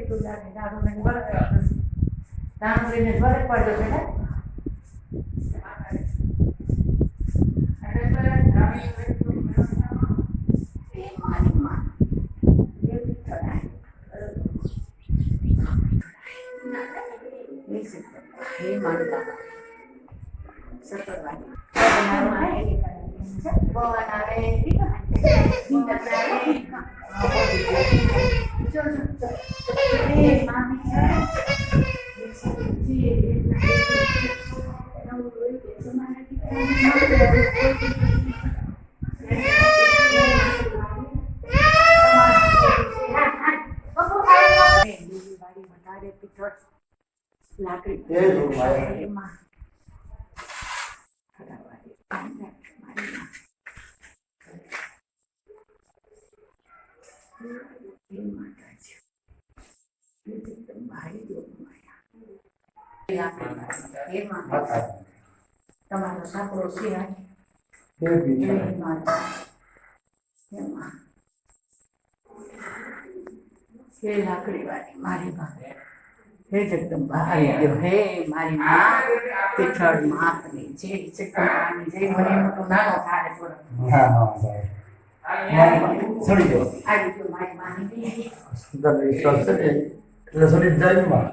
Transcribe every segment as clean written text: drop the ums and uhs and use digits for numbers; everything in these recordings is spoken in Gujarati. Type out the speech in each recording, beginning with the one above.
તું લાગે દારૂ ને બરક દારૂ લઈને બરક પડ્યો છે ને તમારો સાપડો સિવાય હે લાકડી વાળી મારી માં હે જગદંબા આવી ગયો હે મારી માં પિથળ માપની જે જગદંબાની જે મને મોટો નાનો થાય થોડો છોડી દો આવી ગયો મારી માની એટલે છોડી જાય માં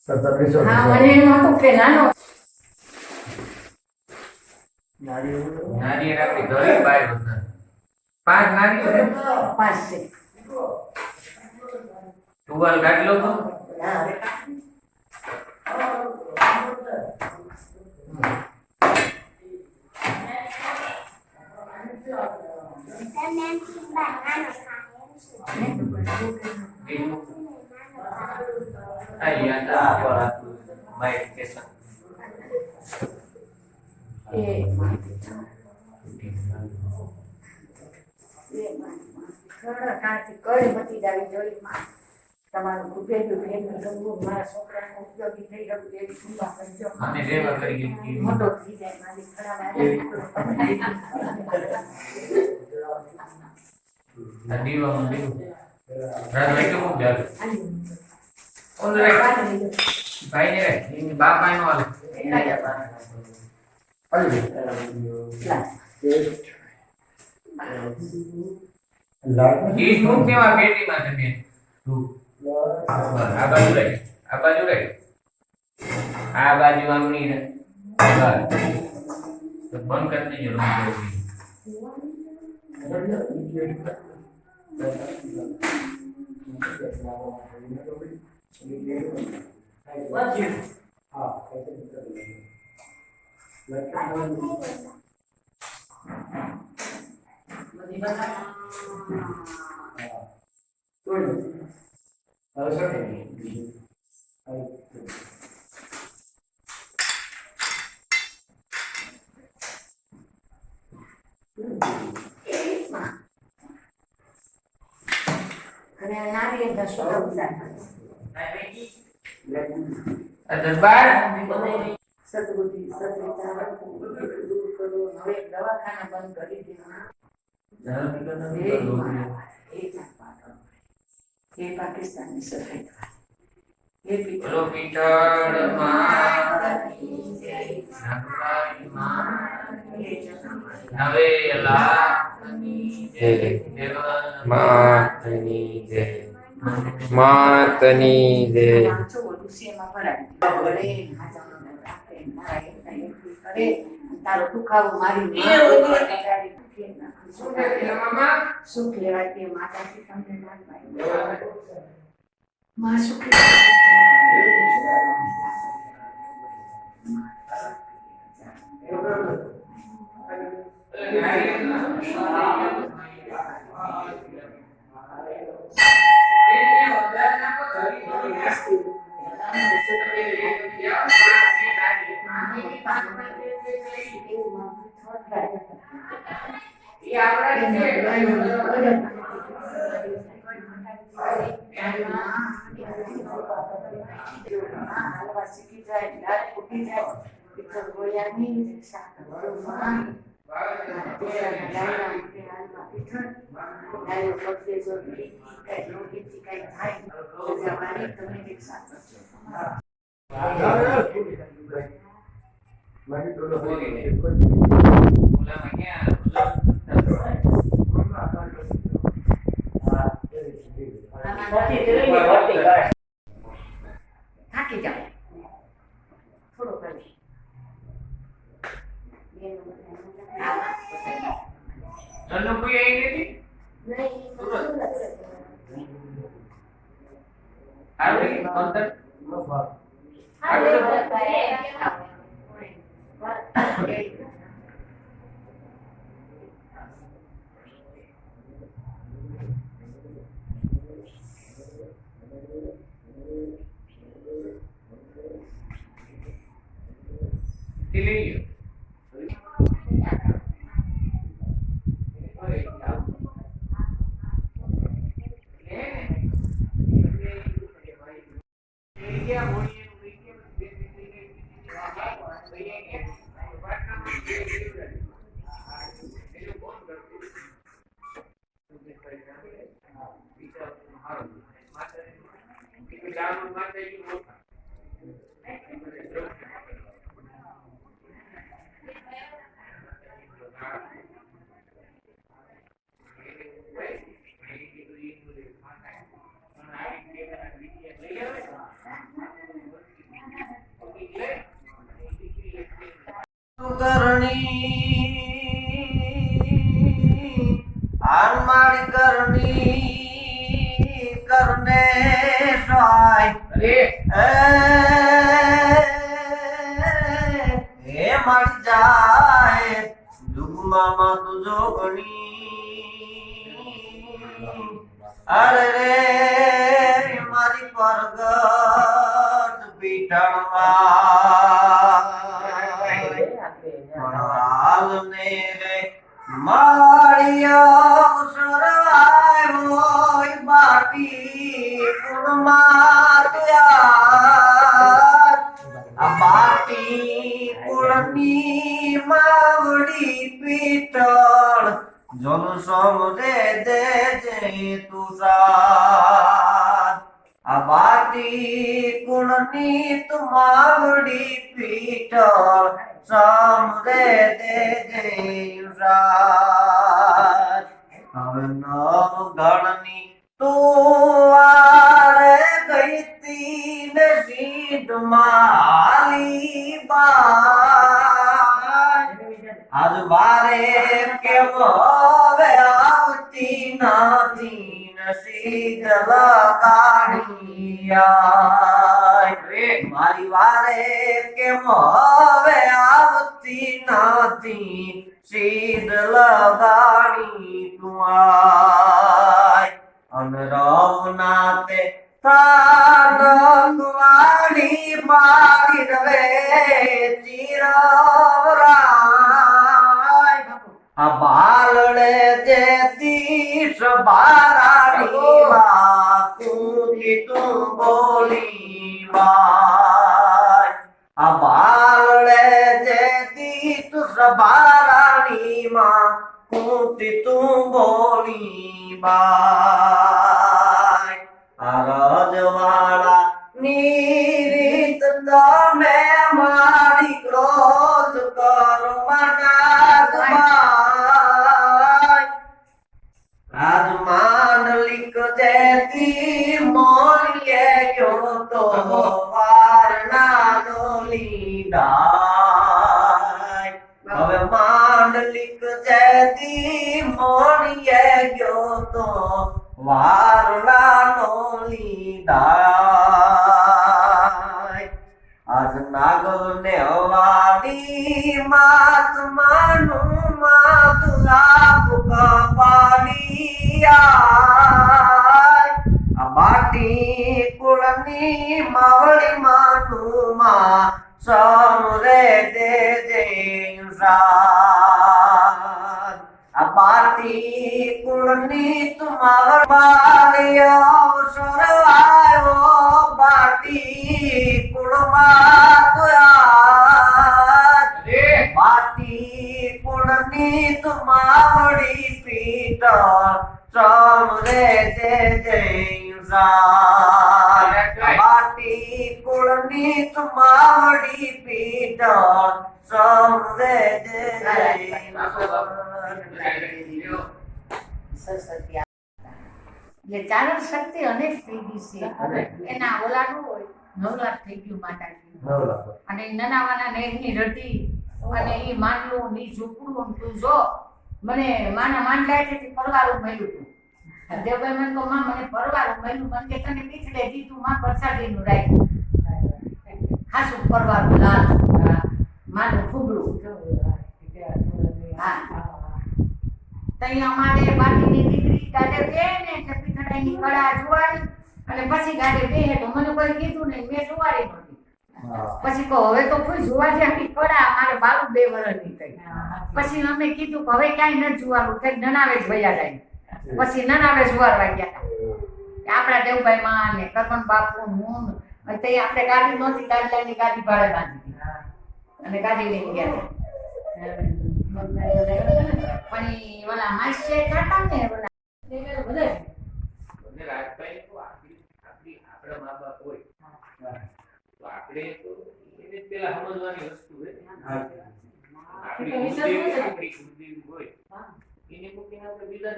હા મને નહોતું કે નાનો નાની રાખી ઘરે બાય હતા 5 નાની છે 5 છે ટુવાલ કાઢ લો તો ahí anda para baik kesan તમારું કુબેરું ભેગું કરવું મારા છોકરાને ઉપયોગી થઈ રહ્યું એવી કૃપા કરજો અને સેવા કરી મોટો થઈ જાય મારી ખરાબ દીવા મંદિર રાત વાગે હું જાવ ઓન રે ભાઈ ને રે બાપા નો હાલ ઈ શું કેવા પેટીમાં તમે તું આ બાજુ રે આ બાજુ રે આ બાજુ આમની રે તો બંધ કરી દેજો દરબાર સદબુદ્ધિ સદવિચાર દૂર કરો હવે દવાખાના બંધ કરી દેવા એ પાકિસ્તાનની સફાઈ એ બોલો પીઠળ માતની જય નાગરાઈ માતની જય નવેલાની જય દેવન માતની જય માતની જય તારો દુખાવો મારી શું કહેવાય તે માતાજી તમને માં શું ઓલામાં ક્યાં થાકી જાવ થોડો કરી અન્નુ કોઈ આવી નથી આવડી અંદર લઈ करनी आरमारी करनी करने साय हे मर जाए दुगमा मा तुझो गणी अरे रे मारी परगट पीठणवा हालने रे मारिया सराय मोय बाटी कुणमात्या बाटी कुळनी मावडी पीठळ जन समरे दे जे तुषार बाटी कुळनी तुमावडी पीठळ समरे दे जे तुषार હવે નવ ગણની તું આરે ગઈતી ને સીધ માલી બાઈ આજ બારે કેમ હવે આવતી નથી ને સીધ લગાડી આય મારી વારે કેમ હવે આવતી નથી સીધ લગાડી તું આય અમે રવનાતે તારકવાડી મારી રવે ચિરવરાય આ બાલડે જેતી સબારાની માં કુંતી તું બોલી બાય આ બાલડે જેતી તું સબારાની માં કુંતી તું બોલી બાય આ રજવાડા નીરીત તમે મારી ક્રોધ કરો મનાગબાય આજ માંડલિક જેતી મોલીએ ગયો તો વારના ડોલી ડાય હવે માંડલિક જેતી મોલીએ ગયો તો વારણા નો લીધાય આજ નાગલ ને હવાડી માતમાનું માતુરા કપાડી આ બાટી કુળની માવળી માનું માં સમરે દે દે આ બાટી કુળની તુમાર માળિયો સરવાયો બાટી કુળમાં તુયા બાટી કુળની જાય માટી કુળની તુમાવડી પીઠ સમજે સરસ્વતી એટલે ચારણ શક્તિ અનેક થઈ ગઈ છે એના ઓલાનું હોય નવલાખ થઈ ગયું માતાજી અને નાનાવાના નેહની રટી અને ઈ માંડલું ની ઝૂંપડું તું જો મને માના માંડલા છે પરવારું મળ્યું તું દેવભાઈ મને કહો માં મને પરવારું મળ્યું મને કે તને પીછડે દીધું માં પ્રસાદીનું રાખ્યું ખાસું પરવારું લાલ માનું ફૂગડું હા તઈ અમારે બાટીની દીકરી ગાડે બે ને કે પીછડાની કળા જુવારી અને પછી ગાડે બે તો મને કોઈ કીધું નહીં મેં જુવારી નહોતી પછી કહો હવે તો કોઈ જુવારી આખી કળા અમારે 22 વર્ષની થઈ પછી અમે કીધું કે હવે ક્યાંય નથી જુવારું થઈ નનાવે જ વયા જાય પછી નનાવે જુવારવા ગયા હતા આપણા દેવભાઈ માં ને કરમન બાપુ હું તે આપણે ગાડી નહોતી ગાડીની ગાડી ભાડે બાંધી અને ગાડી લઈને ગયા પણ ઈ ઓલા માસ્ટર હતા ને ઓલા બધે મને રાજભાઈ તો આપણા મા બાપ હોય તો આપણે તો એને પેલા સમજવાની વસ્તુ હોય આપણી કુળદેવી હોય એને મૂકીને આપણે બીજા